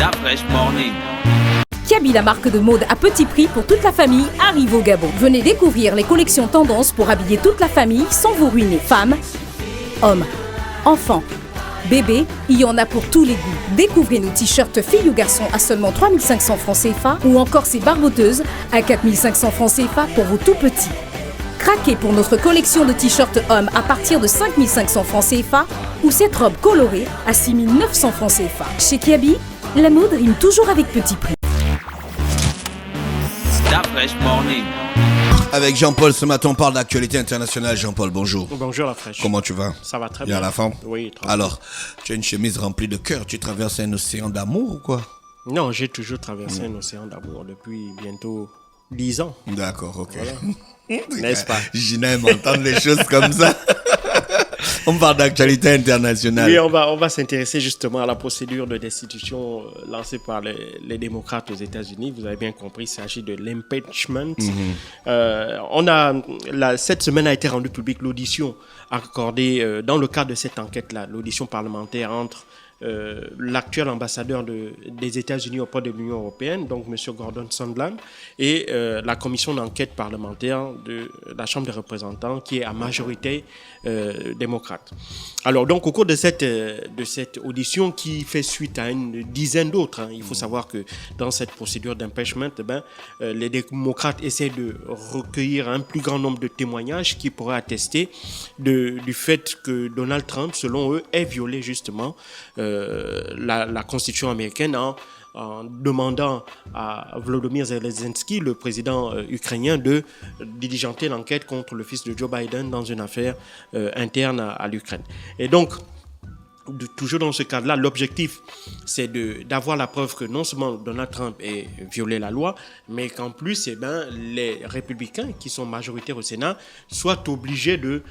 La Fraîche Morning. Kiabi, la marque de mode à petit prix pour toute la famille, arrive au Gabon. Venez découvrir les collections tendances pour habiller toute la famille sans vous ruiner. Femmes, hommes, enfants, bébés, il y en a pour tous les goûts. Découvrez nos t-shirts filles ou garçons à seulement 3500 francs CFA ou encore ces barboteuses à 4500 francs CFA pour vos tout petits. Craquez pour notre collection de t-shirts hommes à partir de 5500 francs CFA ou cette robe colorée à 6900 francs CFA. Chez Kiabi, la mode rime toujours avec petit prix. La Fraîche Morning. Avec Jean-Paul, ce matin, on parle d'actualité internationale. Jean-Paul, bonjour. Bonjour la fraîche. Comment tu vas? Ça va très Bien bien. à la forme? Oui, très bien. Alors, tu as une chemise remplie de cœur. Tu traverses un océan d'amour ou quoi? Non, j'ai toujours traversé un océan d'amour depuis bientôt 10 ans. D'accord, ok. Voilà. N'est-ce pas? J'aime entendre les choses comme ça. On parle d'actualité internationale. Oui, on va s'intéresser justement à la procédure de destitution lancée par les démocrates aux États-Unis. Vous avez bien compris, il s'agit de l'impeachment. Cette semaine a été rendue publique l'audition accordée dans le cadre de cette enquête-là, l'audition parlementaire entre l'actuel ambassadeur des États-Unis auprès de l'Union européenne, donc M. Gordon Sondland, et la commission d'enquête parlementaire de la Chambre des représentants, qui est à majorité démocrate. Alors, donc, au cours de cette audition qui fait suite à une dizaine d'autres, il faut savoir que dans cette procédure d'impeachment, les démocrates essaient de recueillir un plus grand nombre de témoignages qui pourraient attester du fait que Donald Trump, selon eux, ait violé justement la Constitution américaine en demandant à Volodymyr Zelensky, le président ukrainien, de diligenter l'enquête contre le fils de Joe Biden dans une affaire interne à l'Ukraine. Et donc, toujours dans ce cadre-là, l'objectif, c'est d'avoir la preuve que non seulement Donald Trump ait violé la loi, mais qu'en plus, les républicains qui sont majoritaires au Sénat soient obligés de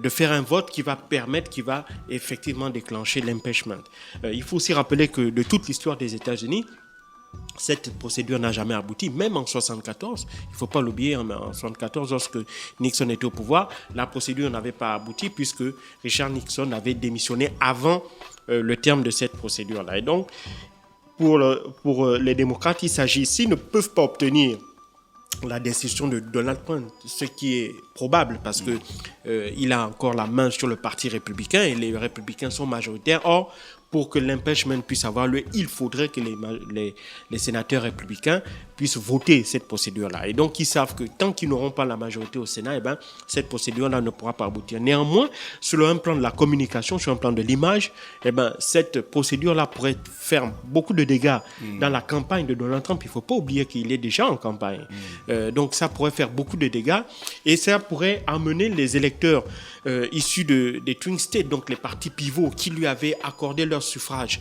faire un vote qui va effectivement déclencher l'impeachment. Il faut aussi rappeler que de toute l'histoire des États-Unis, cette procédure n'a jamais abouti, même en 1974. Il ne faut pas l'oublier, en 1974, lorsque Nixon était au pouvoir, la procédure n'avait pas abouti puisque Richard Nixon avait démissionné avant le terme de cette procédure-là. Et donc, pour les démocrates, il s'agit, s'ils ne peuvent pas obtenir la décision de Donald Trump, ce qui est probable parce que il a encore la main sur le parti républicain et les républicains sont majoritaires. Or, pour que l'impeachment puisse avoir lieu, il faudrait que les sénateurs républicains puissent voter cette procédure-là. Et donc, ils savent que tant qu'ils n'auront pas la majorité au Sénat, cette procédure-là ne pourra pas aboutir. Néanmoins, sur un plan de la communication, sur un plan de l'image, cette procédure-là pourrait faire beaucoup de dégâts dans la campagne de Donald Trump. Il ne faut pas oublier qu'il est déjà en campagne. Donc, ça pourrait faire beaucoup de dégâts et ça pourrait amener les électeurs issus des Twin States, donc les partis pivots qui lui avaient accordé leur suffrage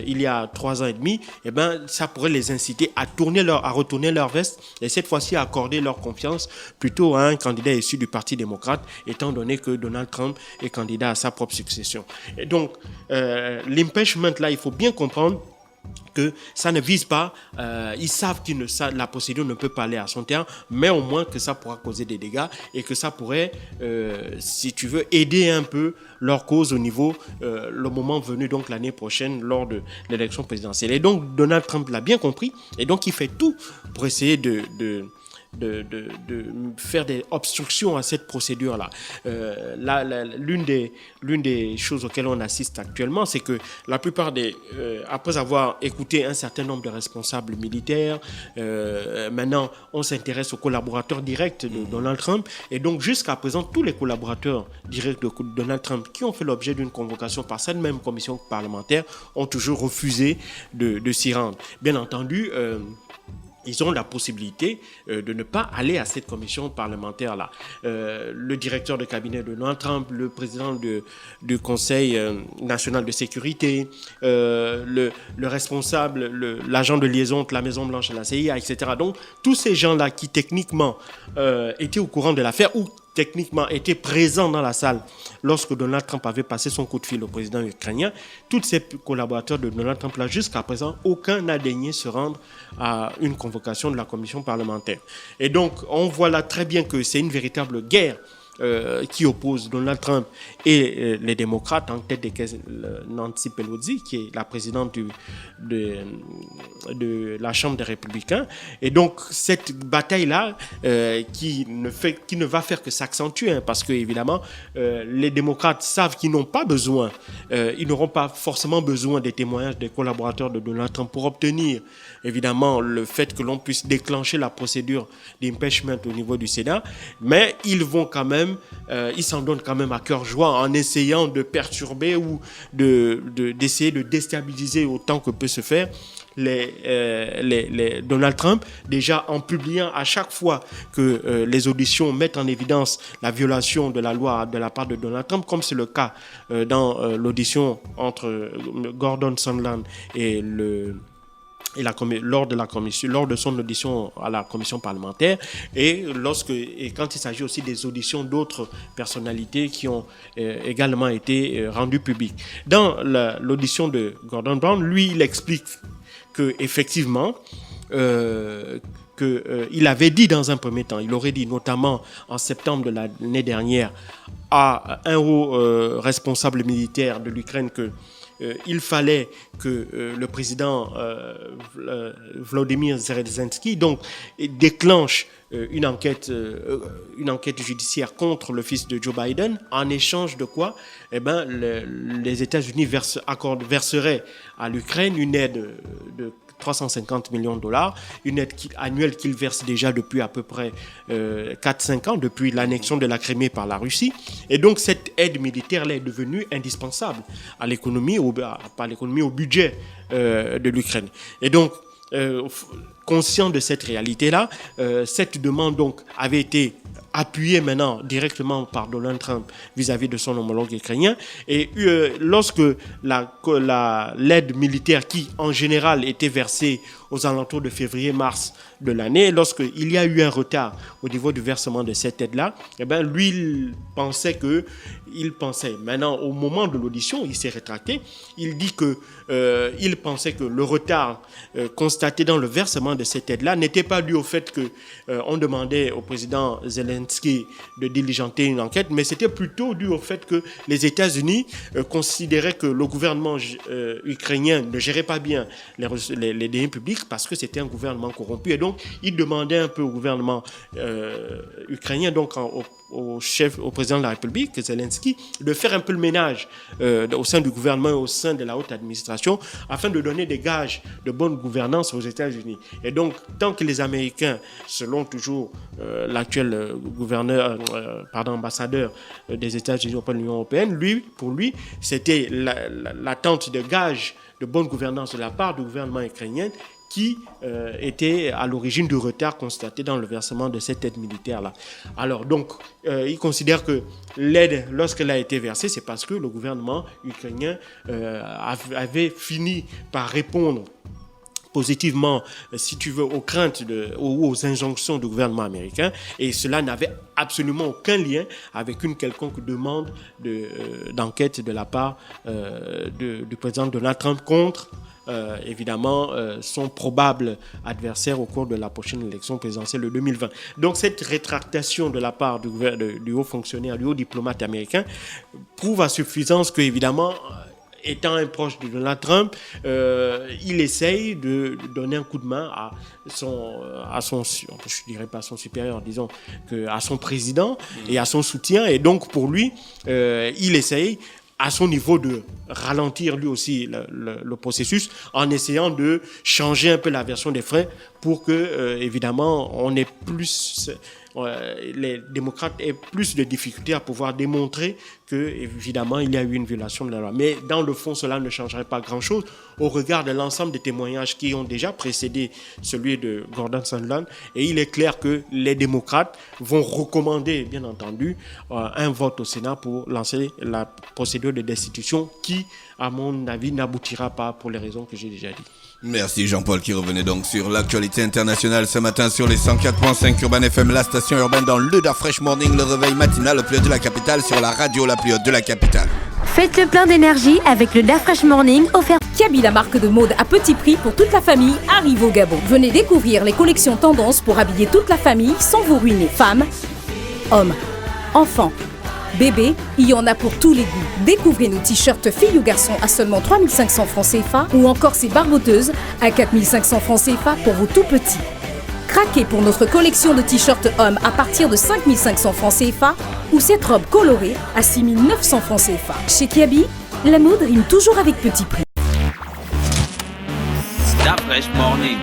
il y a 3 ans et demi, ça pourrait les inciter à retourner leur veste et cette fois-ci à accorder leur confiance plutôt à un candidat issu du Parti démocrate, étant donné que Donald Trump est candidat à sa propre succession. Et donc, l'impeachment, là, il faut bien comprendre que ça ne vise pas, ils savent que la procédure ne peut pas aller à son terme, mais au moins que ça pourra causer des dégâts et que ça pourrait, si tu veux, aider un peu leur cause au niveau, le moment venu, donc l'année prochaine, lors de l'élection présidentielle. Et donc, Donald Trump l'a bien compris, et donc il fait tout pour essayer de faire des obstructions à cette procédure-là. L'une des choses auxquelles on assiste actuellement, c'est que la plupart après avoir écouté un certain nombre de responsables militaires, maintenant on s'intéresse aux collaborateurs directs de Donald Trump, et donc jusqu'à présent, tous les collaborateurs directs de Donald Trump qui ont fait l'objet d'une convocation par cette même commission parlementaire ont toujours refusé de s'y rendre. Bien entendu, ils ont la possibilité de ne pas aller à cette commission parlementaire-là. Le directeur de cabinet de Donald Trump, le président du Conseil national de sécurité, le responsable, l'agent de liaison entre la Maison-Blanche et la CIA, etc. Donc, tous ces gens-là qui techniquement étaient au courant de l'affaire ou techniquement étaient présents dans la salle lorsque Donald Trump avait passé son coup de fil au président ukrainien, tous ces collaborateurs de Donald Trump là, jusqu'à présent, aucun n'a daigné se rendre à une convocation de la commission parlementaire. Et donc, on voit là très bien que c'est une véritable guerre qui oppose Donald Trump et les démocrates, en tête desquels Nancy Pelosi, qui est la présidente de la Chambre des républicains. Et donc, cette bataille-là, qui ne va faire que s'accentuer, parce que, évidemment, les démocrates savent qu'ils n'ont pas besoin, ils n'auront pas forcément besoin des témoignages des collaborateurs de Donald Trump pour obtenir, évidemment, le fait que l'on puisse déclencher la procédure d'impeachment au niveau du Sénat, mais ils vont quand même, ils s'en donnent quand même à cœur joie en essayant de perturber ou d'essayer de déstabiliser autant que peut se faire les Donald Trump, déjà en publiant à chaque fois que les auditions mettent en évidence la violation de la loi de la part de Donald Trump, comme c'est le cas dans l'audition entre Gordon Sondland et lors de son audition à la commission parlementaire, et quand il s'agit aussi des auditions d'autres personnalités qui ont également été rendues publiques. Dans l'audition de Gordon Brown, lui, il explique que effectivement il avait dit dans un premier temps, il aurait dit notamment en septembre de l'année dernière à un haut responsable militaire de l'Ukraine que il fallait que le président Volodymyr Zelensky donc déclenche une enquête judiciaire contre le fils de Joe Biden, en échange de quoi les États-Unis verseraient à l'Ukraine une aide de 350 millions de dollars, une aide annuelle qu'ils versent déjà depuis à peu près 4-5 ans, depuis l'annexion de la Crimée par la Russie. Et donc cette aide militaire là est devenue indispensable à l'économie, au budget de l'Ukraine. Et donc, conscient de cette réalité-là, cette demande donc avait été appuyée maintenant directement par Donald Trump vis-à-vis de son homologue ukrainien. Et lorsque l'aide militaire qui, en général, était versée aux alentours de février-mars de l'année, lorsqu'il y a eu un retard au niveau du versement de cette aide-là, lui, il pensait. Maintenant, au moment de l'audition, il s'est rétracté. Il dit qu'il pensait que le retard constaté dans le versement de cette aide-là n'était pas dû au fait qu'on demandait au président Zelensky de diligenter une enquête, mais c'était plutôt dû au fait que les États-Unis considéraient que le gouvernement ukrainien ne gérait pas bien les deniers publics parce que c'était un gouvernement corrompu. Et donc, il demandait un peu au gouvernement ukrainien, donc au président de la République, Zelensky, de faire un peu le ménage au sein du gouvernement et au sein de la haute administration afin de donner des gages de bonne gouvernance aux États-Unis. Et donc, tant que les Américains, selon toujours l'actuel ambassadeur des États-Unis auprès de l'Union européenne, pour lui, c'était l'attente de gages de bonne gouvernance de la part du gouvernement ukrainien qui était à l'origine du retard constaté dans le versement de cette aide militaire-là. Alors, donc, il considère que l'aide, lorsqu'elle a été versée, c'est parce que le gouvernement ukrainien avait fini par répondre positivement, si tu veux, aux craintes ou aux injonctions du gouvernement américain, et cela n'avait absolument aucun lien avec une quelconque demande d'enquête de la part du président Donald Trump contre évidemment son probable adversaire au cours de la prochaine élection présidentielle de 2020. Donc cette rétractation de la part du haut fonctionnaire, du haut diplomate américain prouve à suffisance que, évidemment, étant un proche de Donald Trump, il essaye de donner un coup de main à son je dirais pas son supérieur, disons à son président et à son soutien. Et donc pour lui, il essaye à son niveau de ralentir lui aussi le processus en essayant de changer un peu la version des faits pour que, évidemment, on ait plus... les démocrates aient plus de difficultés à pouvoir démontrer que, évidemment, il y a eu une violation de la loi. Mais dans le fond, cela ne changerait pas grand-chose au regard de l'ensemble des témoignages qui ont déjà précédé celui de Gordon Sondland. Et il est clair que les démocrates vont recommander, bien entendu, un vote au Sénat pour lancer la procédure de destitution qui, à mon avis, n'aboutira pas pour les raisons que j'ai déjà dites. Merci Jean-Paul qui revenait donc sur l'actualité internationale ce matin sur les 104.5 Urban FM, la station urbaine dans le Da Fresh Morning, le réveil matinal le plus haut de la capitale sur la radio la plus haute de la capitale. Faites le plein d'énergie avec le Da Fresh Morning offert. Kiabi, la marque de mode à petit prix pour toute la famille, arrive au Gabon. Venez découvrir les collections tendances pour habiller toute la famille sans vous ruiner. Femmes, hommes, Enfants, bébés, il y en a pour tous les goûts. Découvrez nos t-shirts filles ou garçons à seulement 3500 francs CFA ou encore ces barboteuses à 4500 francs CFA pour vos tout petits. Craquez pour notre collection de t-shirts hommes à partir de 5500 francs CFA ou cette robe colorée à 6900 francs CFA. Chez Kiabi, la mode rime toujours avec petit prix. Da Fresh Morning.